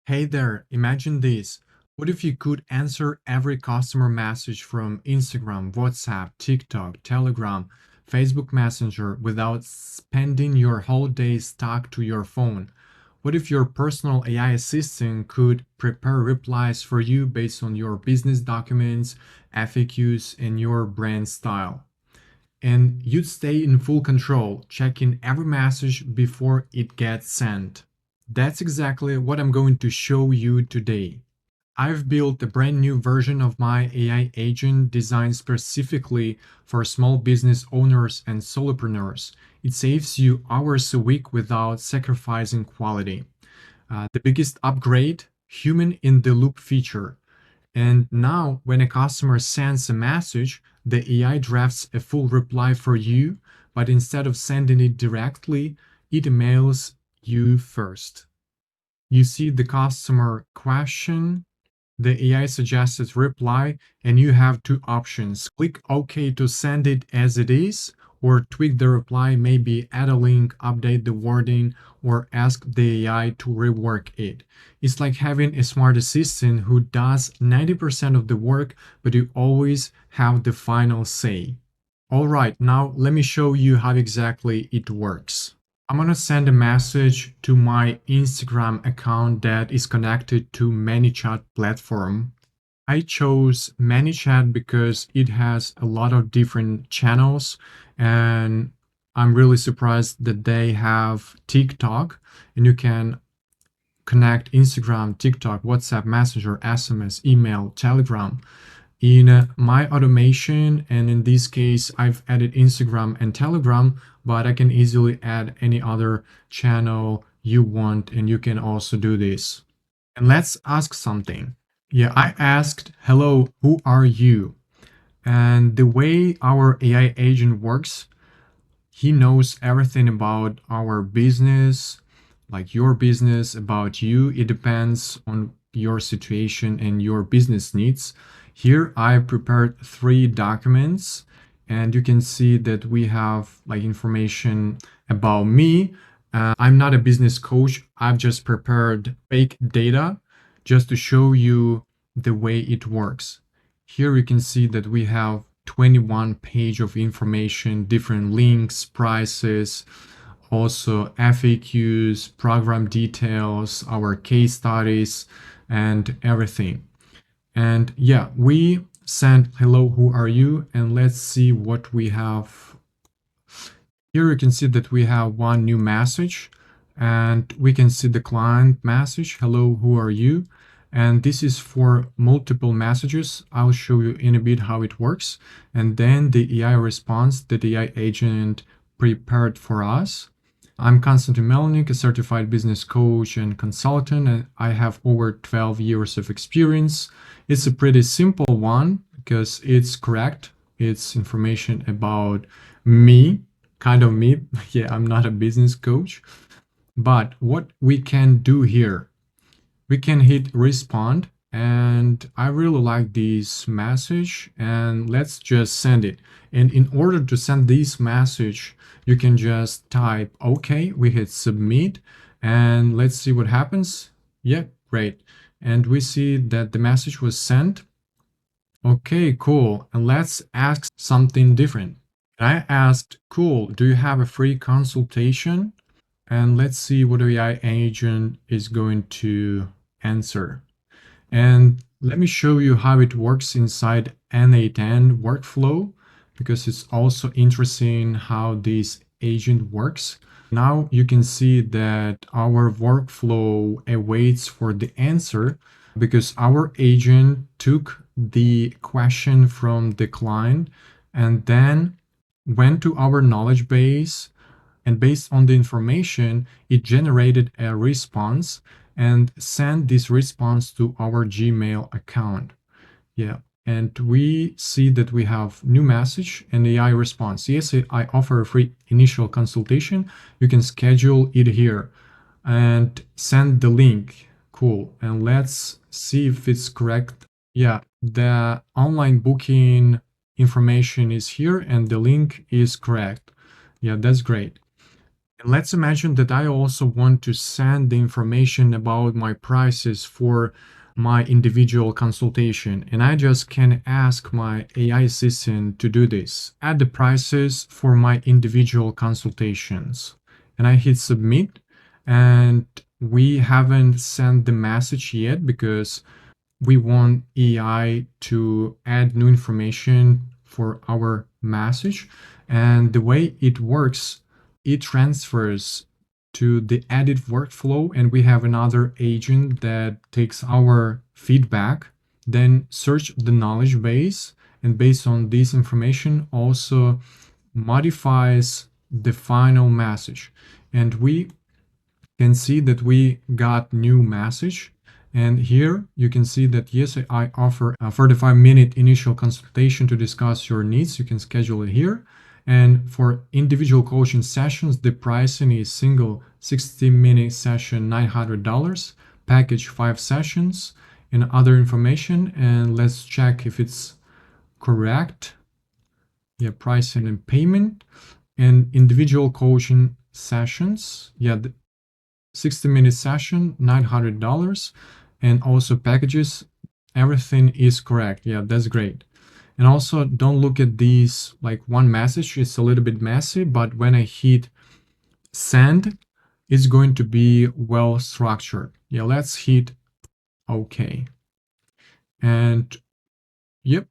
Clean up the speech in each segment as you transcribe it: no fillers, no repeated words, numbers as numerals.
Hey there, imagine this. What if you could answer every customer message from Instagram, WhatsApp, TikTok, Telegram, Facebook Messenger without spending your whole day stuck to your phone? What if your personal AI assistant could prepare replies for you based on your business documents, FAQs, and your brand style? And you'd stay in full control, checking every message before it gets sent. That's exactly what I'm going to show you today. I've built a brand new version of my AI agent designed specifically for small business owners and solopreneurs. It saves you hours a week without sacrificing quality. The biggest upgrade, human in the loop feature. And now, when a customer sends a message, the AI drafts a full reply for you, but instead of sending it directly, it emails you first. You see the customer question, the AI suggested reply, and you have two options. Click OK to send it as it is, or tweak the reply, maybe add a link, update the wording, or ask the AI to rework it. It's like having a smart assistant who does 90% of the work, but you always have the final say. All right, now let me show you how exactly it works. I'm gonna send a message to my Instagram account that is connected to ManyChat platform. I chose ManyChat because it has a lot of different channels, and I'm really surprised that they have TikTok, and you can connect Instagram, TikTok, WhatsApp, Messenger, SMS, email, Telegram in my automation. And in this case, I've added Instagram and Telegram, but I can easily add any other channel you want, and you can also do this. And let's ask something. Yeah, I asked, hello, who are you? And the way our AI agent works, he knows everything about our business, like your business, about you. It depends on your situation and your business needs. Here I prepared 3 documents, and you can see that we have like information about me. I'm not a business coach. I've just prepared fake data just to show you the way it works. Here you can see that we have 21 page of information, different links, prices, also FAQs, program details, our case studies, and everything. And yeah, we sent hello, who are you? And let's see what we have. Here you can see that we have one new message, and we can see the client message, hello, who are you? And this is for multiple messages. I'll show you in a bit how it works. And then the AI response that the AI agent prepared for us. I'm Konstantin Melnik, a certified business coach and consultant, and I have over 12 years of experience. It's a pretty simple one because it's correct. It's information about me, kind of me. Yeah, I'm not a business coach. But what we can do here, we can hit respond, and I really like this message, and let's just send it. And in order to send this message, you can just type OK, we hit submit, and let's see what happens. Yeah, great. And we see that the message was sent. Okay, cool. And let's ask something different. I asked, cool, do you have a free consultation? And let's see what the AI agent is going to answer. And let me show you how it works inside n8n workflow, because it's also interesting how this agent works. Now you can see that our workflow awaits for the answer because our agent took the question from the client and then went to our knowledge base, and based on the information, it generated a response and sent this response to our Gmail account. Yeah. And we see that we have new message and AI response. Yes, I offer a free initial consultation. You can schedule it here and send the link. Cool. And let's see if it's correct. Yeah, the online booking information is here and the link is correct. Yeah, that's great. And let's imagine that I also want to send the information about my prices for my individual consultation. And I just can ask my AI assistant to do this. Add the prices for my individual consultations. And I hit submit. And we haven't sent the message yet because we want AI to add new information for our message. And the way it works, it transfers to the edit workflow, and we have another agent that takes our feedback, then search the knowledge base, and based on this information also modifies the final message. And we can see that we got new message. And here you can see that yes, I offer a 45-minute initial consultation to discuss your needs. You can schedule it here. And for individual coaching sessions, the pricing is single 60-minute session, $900, package 5 sessions, and other information. And let's check if it's correct. Yeah, pricing and payment. And individual coaching sessions. Yeah, 60-minute session, $900, and also packages, everything is correct. Yeah, that's great. And also don't look at these like one message, it's a little bit messy, but when I hit send, it's going to be well structured. Yeah, let's hit OK. And yep,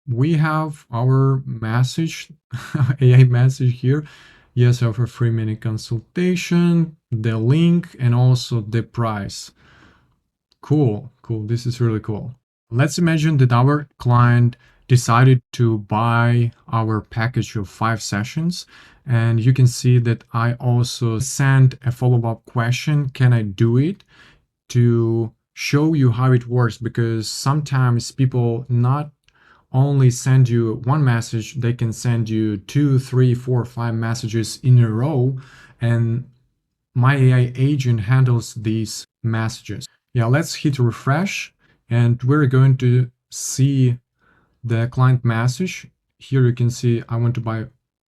we have our message, AI message here. Yes, I offer 3-minute consultation, the link, and also the price. Cool. This is really cool. Let's imagine that our client decided to buy our package of 5 sessions. And you can see that I also sent a follow-up question. Can I do it? To show you how it works, because sometimes people not only send you one message, they can send you 2, 3, 4, 5 messages in a row. And my AI agent handles these messages. Yeah, let's hit refresh and we're going to see the client message. Here you can see I want to buy a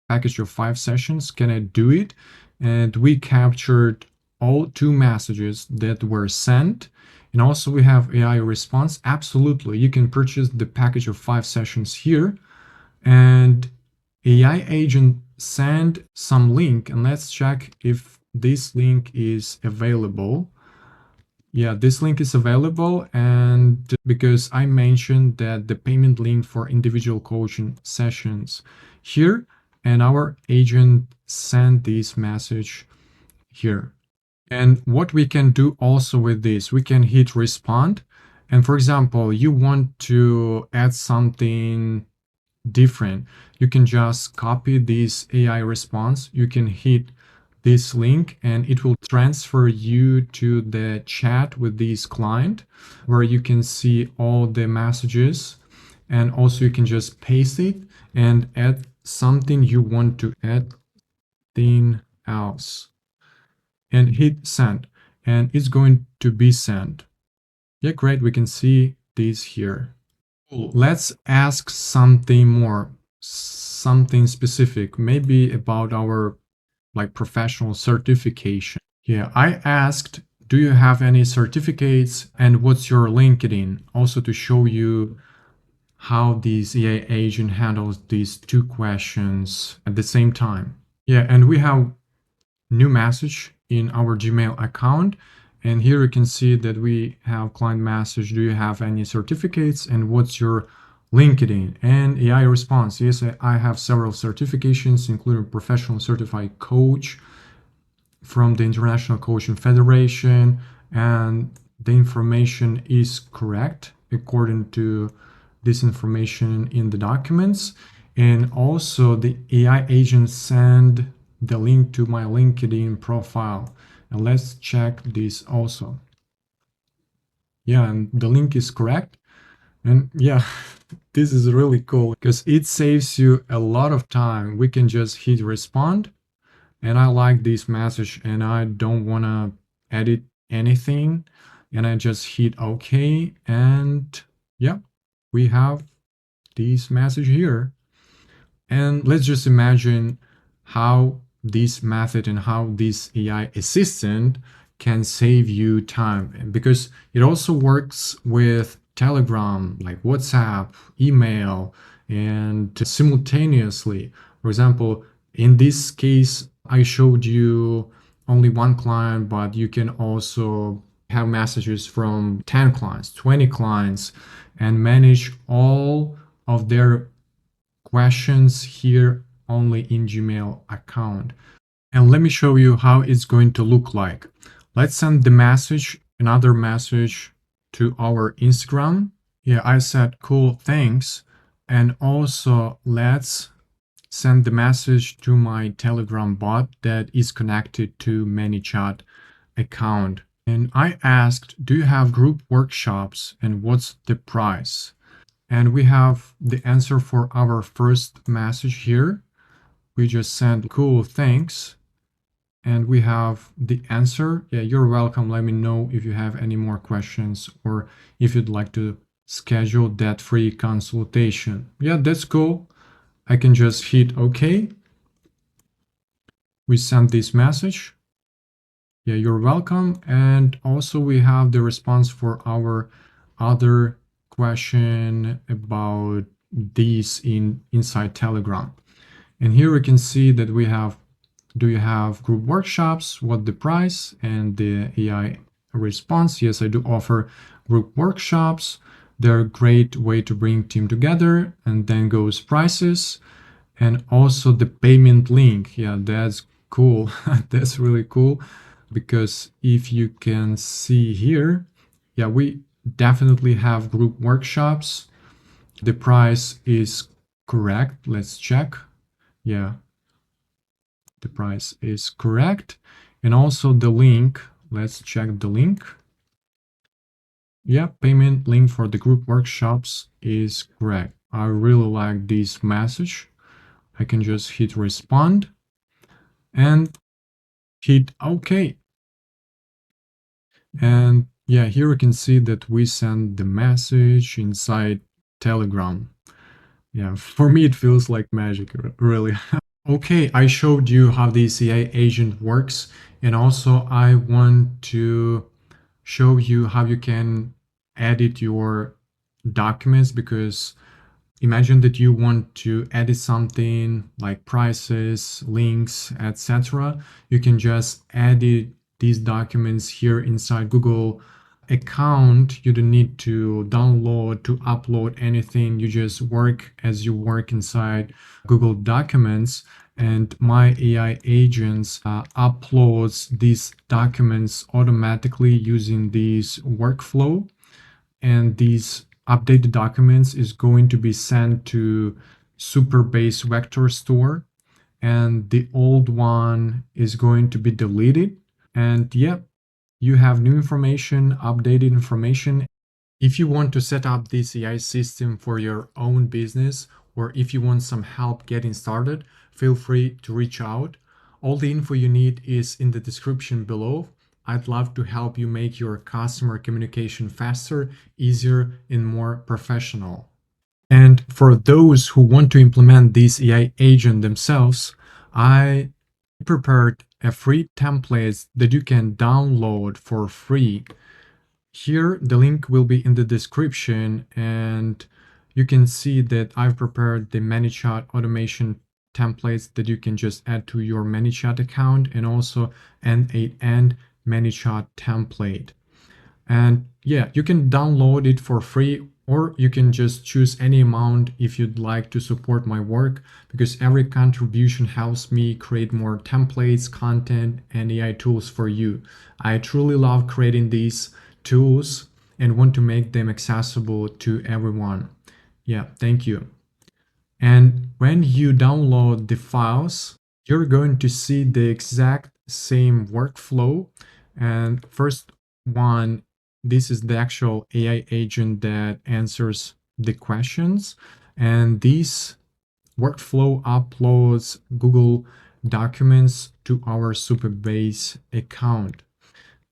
package of 5 sessions. Can I do it? And we captured all 2 messages that were sent. And also we have AI response. Absolutely, you can purchase the package of 5 sessions here. And AI agent send some link, and let's check if this link is available. Yeah, this link is available, and because I mentioned that the payment link for individual coaching sessions here, and our agent sent this message here. And what we can do also with this, we can hit respond. And for example, you want to add something different, you can just copy this AI response. You can hit this link and it will transfer you to the chat with this client where you can see all the messages, and also you can just paste it and add something you want to add thing else and hit send, and it's going to be sent. Yeah, great, we can see this here. Cool. Let's ask something more, something specific, maybe about our like professional certification. Yeah, I asked, do you have any certificates and what's your LinkedIn? Also to show you how this AI agent handles these 2 questions at the same time. Yeah, and we have new message in our Gmail account. And here you can see that we have client message. Do you have any certificates and what's your LinkedIn? And AI response. Yes, I have several certifications, including professional certified coach from the International Coaching Federation. And the information is correct according to this information in the documents. And also the AI agent send the link to my LinkedIn profile. And let's check this also. Yeah, and the link is correct. And yeah, this is really cool because it saves you a lot of time. We can just hit respond. And I like this message and I don't want to edit anything. And I just hit OK. And yeah, we have this message here. And let's just imagine how this method and how this AI assistant can save you time, because it also works with Telegram, like WhatsApp, email, and simultaneously. For example, in this case, I showed you only one client, but you can also have messages from 10 clients, 20 clients, and manage all of their questions here only in Gmail account. And let me show you how it's going to look like. Let's send the message, another message to our Instagram. Yeah, I said cool, thanks. And also let's send the message to my Telegram bot that is connected to ManyChat account. And I asked, do you have group workshops and what's the price? And we have the answer for our first message here. We just sent cool, thanks. And we have the answer. Yeah, you're welcome. Let me know if you have any more questions or if you'd like to schedule that free consultation. Yeah, that's cool. I can just hit OK. We sent this message. Yeah, you're welcome. And also we have the response for our other question about these inside Telegram. And here we can see that we have, do you have group workshops? What the price? And the AI response, yes, I do offer group workshops. They're a great way to bring team together. And then goes prices and also the payment link. Yeah, that's cool. That's really cool, because if you can see here, yeah, we definitely have group workshops. The price is correct. Let's check. Yeah, the price is correct. And also the link, let's check the link. Yeah, payment link for the group workshops is correct. I really like this message. I can just hit respond and hit OK. And yeah, here we can see that we send the message inside Telegram. Yeah, for me it feels like magic, really. Okay, I showed you how the AI agent works, and also I want to show you how you can edit your documents, because imagine that you want to edit something like prices, links, etc. You can just edit these documents here inside Google account. You don't need to download, to upload anything. You just work as you work inside Google Documents, and my AI agents uploads these documents automatically using this workflow, and these updated documents is going to be sent to Superbase vector store, and the old one is going to be deleted. And yep, you have new information, updated information. If you want to set up this AI system for your own business, or if you want some help getting started, feel free to reach out. All the info you need is in the description below. I'd love to help you make your customer communication faster, easier, and more professional. And for those who want to implement this AI agent themselves, I prepared a free template that you can download for free. Here, the link will be in the description, and you can see that I've prepared the ManyChat automation templates that you can just add to your ManyChat account, and also n8n ManyChat template. And yeah, you can download it for free, or you can just choose any amount if you'd like to support my work, because every contribution helps me create more templates, content, and AI tools for you. I truly love creating these tools and want to make them accessible to everyone. Yeah, thank you. And when you download the files, you're going to see the exact same workflow. And first one, this is the actual AI agent that answers the questions. And this workflow uploads Google Documents to our Superbase account.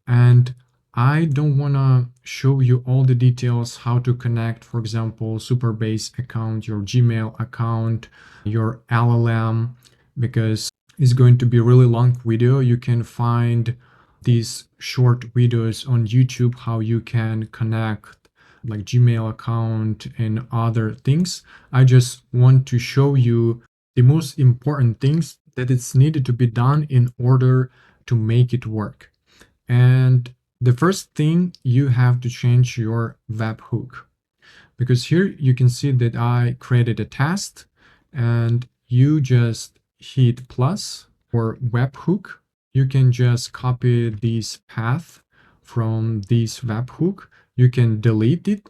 And I don't want to show you all the details how to connect, for example, Superbase account, your Gmail account, your LLM, because is going to be a really long video. You can find these short videos on YouTube, how you can connect like Gmail account and other things. I just want to show you the most important things that it's needed to be done in order to make it work. And the first thing, you have to change your webhook, because here you can see that I created a test, and you just hit plus or webhook. You can just copy this path from this webhook. You can delete it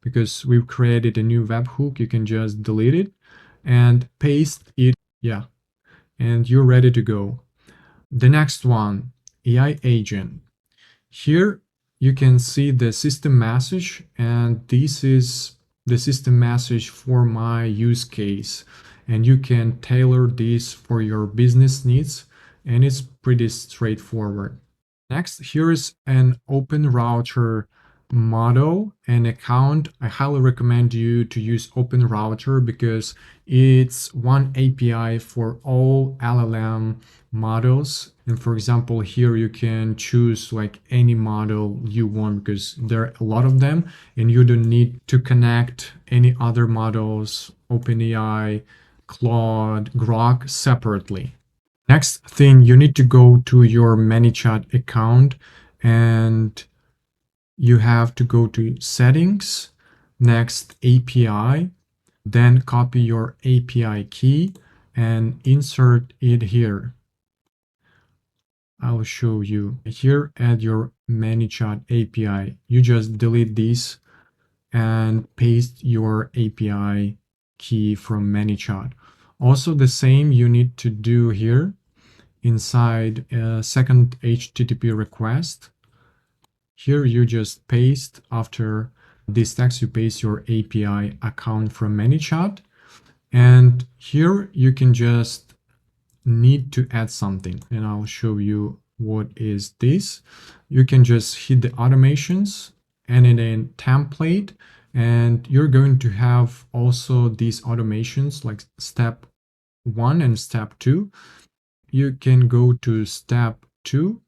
because we've created a new webhook. You can just delete it and paste it. Yeah, and you're ready to go. The next one, AI agent. Here you can see the system message, and this is the system message for my use case. And you can tailor this for your business needs, and it's pretty straightforward. Next, here is an open router model and account. I highly recommend you to use open router because it's one API for all LLM models. And for example, here you can choose like any model you want because there are a lot of them, and you don't need to connect any other models, OpenAI, Claude, Grok separately. Next thing, you need to go to your ManyChat account, and you have to go to settings, next API, then copy your API key and insert it here. I'll show you here at your ManyChat API. You just delete this and paste your API key from ManyChat. Also the same you need to do here inside a second HTTP request. Here you just paste, after this text, you paste your API account from ManyChat. And here you can just need to add something, and I'll show you what is this. You can just hit the automations and n8n template, and you're going to have also these automations like step 1 and step 2. You can go to step 2,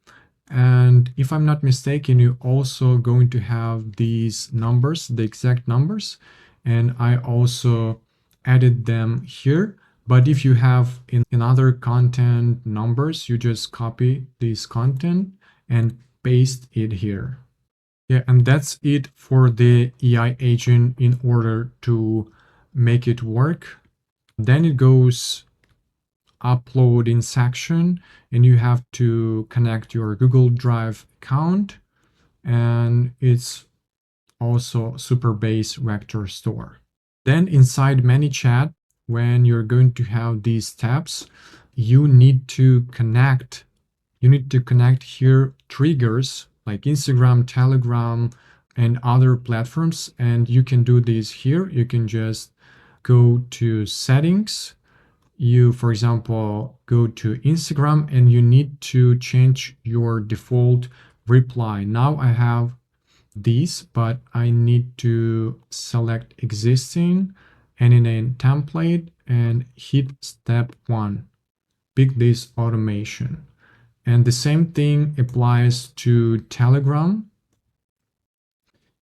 and if I'm not mistaken, you're also going to have these numbers, the exact numbers, and I also added them here. But if you have in other content numbers, you just copy this content and paste it here. Yeah, and that's it for the AI agent in order to make it work. Then it goes uploading section, and you have to connect your Google Drive account, and it's also Superbase vector store. Then inside ManyChat, when you're going to have these tabs, you need to connect here triggers like Instagram, Telegram, and other platforms. And you can do this here. You can just go to settings. You, for example, go to Instagram, and you need to change your default reply. Now I have these, but I need to select existing n8n template and hit step 1, pick this automation. And the same thing applies to Telegram.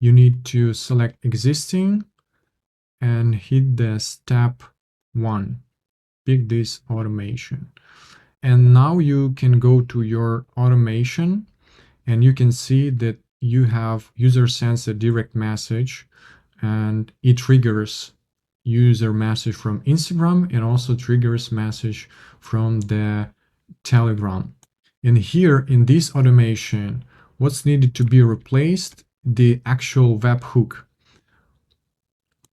You need to select existing and hit the step 1, pick this automation. And now you can go to your automation, and you can see that you have user sends a direct message, and it triggers user message from Instagram and also triggers message from the Telegram. And here in this automation, what's needed to be replaced? The actual webhook.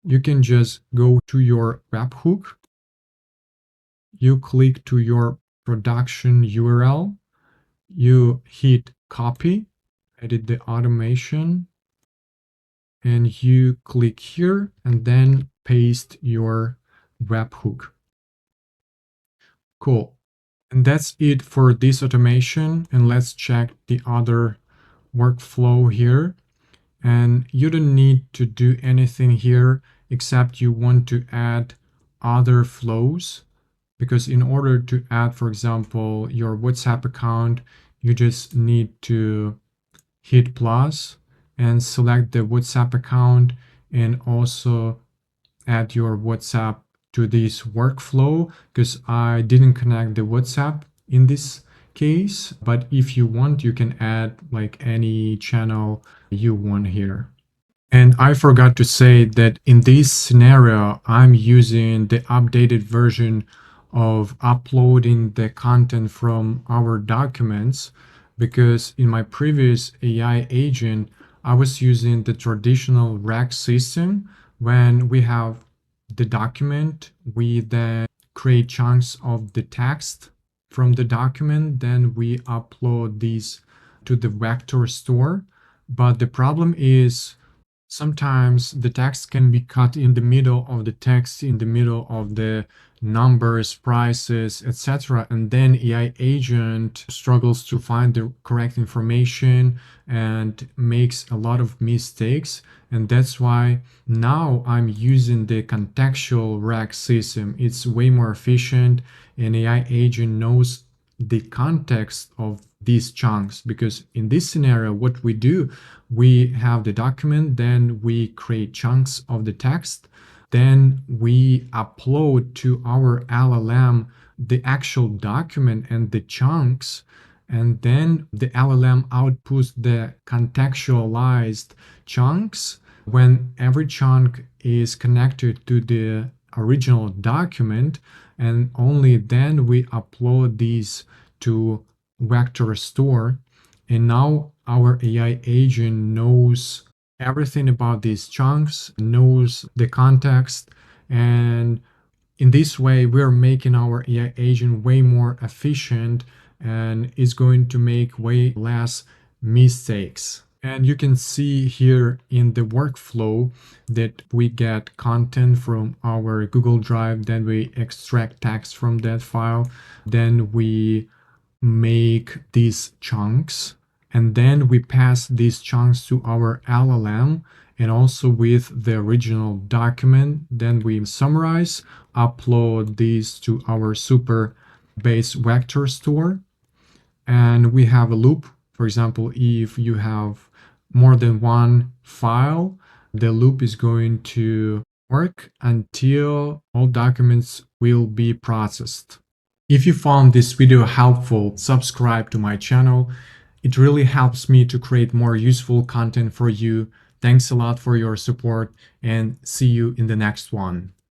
You can just go to your webhook. You click to your production URL. You hit copy, edit the automation, and you click here and then paste your webhook. Cool. And that's it for this automation. And let's check the other workflow here. And you don't need to do anything here except you want to add other flows. because in order to add, for example, your WhatsApp account, you just need to hit plus and select the WhatsApp account and also add your WhatsApp to this workflow, because I didn't connect the WhatsApp in this case. But if you want, you can add like any channel you want here. And I forgot to say that in this scenario, I'm using the updated version of uploading the content from our documents, because in my previous AI agent, I was using the traditional rack system. When we have the document, we then create chunks of the text from the document, then we upload these to the vector store. But the problem is sometimes the text can be cut in the middle of the text, in the middle of the numbers, prices, etc. And then AI agent struggles to find the correct information and makes a lot of mistakes. And that's why now I'm using the contextual rack system. It's way more efficient, and AI agent knows the context of these chunks, because in this scenario, what we do, we have the document, then we create chunks of the text, then we upload to our LLM the actual document and the chunks, and then the LLM outputs the contextualized chunks when every chunk is connected to the original document, and only then we upload these to vector store. And now our AI agent knows everything about these chunks, knows the context, and in this way, we're making our AI agent way more efficient and is going to make way less mistakes. And you can see here in the workflow that we get content from our Google Drive, then we extract text from that file, then we make these chunks, and then we pass these chunks to our LLM and also with the original document. Then we summarize, upload these to our super base vector store, and we have a loop. For example, if you have more than one file, the loop is going to work until all documents will be processed. If you found this video helpful, subscribe to my channel. It really helps me to create more useful content for you. Thanks a lot for your support, and see you in the next one.